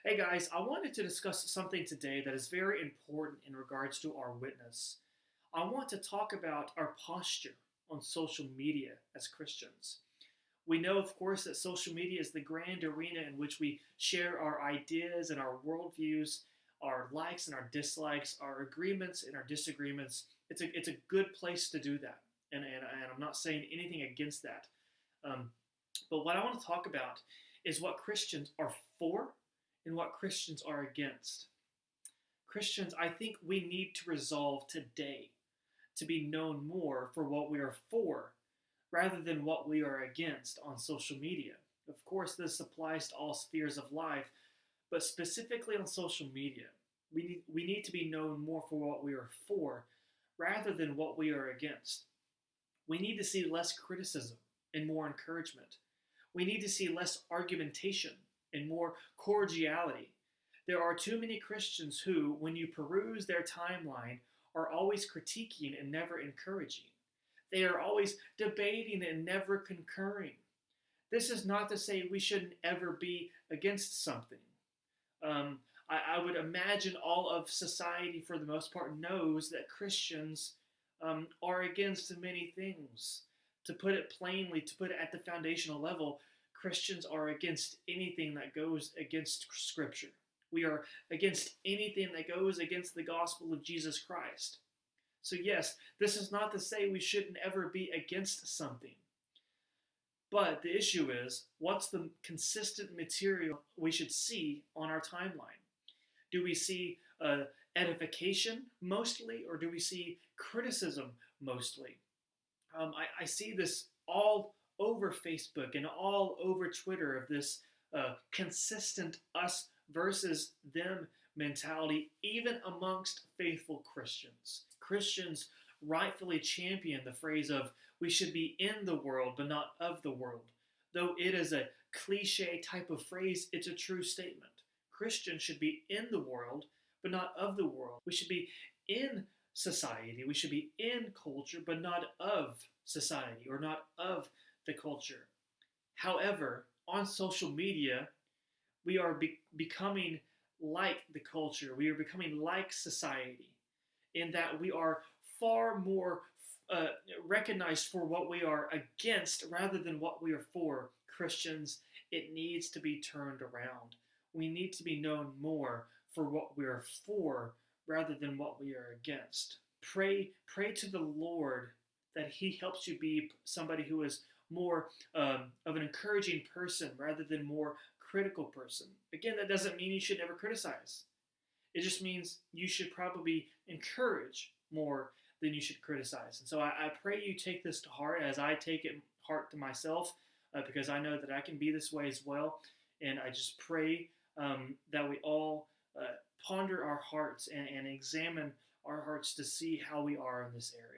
Hey guys, I wanted to discuss something today that is very important in regards to our witness. I want to talk about our posture on social media as Christians. We know, of course, that social media is the grand arena in which we share our ideas and our worldviews, our likes and our dislikes, our agreements and our disagreements. It's a good place to do that. And I'm not saying anything against that. Um, but what I want to talk about is what Christians are for and what Christians are against. Christians, I think we need to resolve today to be known more for what we are for rather than what we are against on social media. Of course, this applies to all spheres of life, but specifically on social media, we need to be known more for what we are for rather than what we are against. We need to see less criticism and more encouragement. We need to see less argumentation and more cordiality. There are too many Christians who, when you peruse their timeline, are always critiquing and never encouraging. They are always debating and never concurring. This is not to say we shouldn't ever be against something. I would imagine all of society, for the most part, knows that Christians are against many things. To put it plainly, to put it at the foundational level, Christians are against anything that goes against Scripture. We are against anything that goes against the gospel of Jesus Christ. So, yes, this is not to say we shouldn't ever be against something. But the issue is, what's the consistent material we should see on our timeline? Do we see edification mostly, or do we see criticism mostly? I see this all over Facebook and all over Twitter of this consistent us versus them mentality, even amongst faithful Christians. Christians rightfully champion the phrase of we should be in the world but not of the world. Though it is a cliche type of phrase, it's a true statement. Christians should be in the world but not of the world. We should be in society. We should be in culture but not of society or not of the culture. However, on social media, we are becoming like the culture. We are becoming like society in that we are far more uh, recognized for what we are against rather than what we are for. Christians, it needs to be turned around. We need to be known more for what we are for rather than what we are against. Pray to the Lord that He helps you be somebody who is more of an encouraging person rather than more critical person. Again, that doesn't mean you should never criticize. It just means you should probably encourage more than you should criticize. And so I pray you take this to heart as I take it heart to myself, because I know that I can be this way as well. And I just pray that we all ponder our hearts and examine our hearts to see how we are in this area.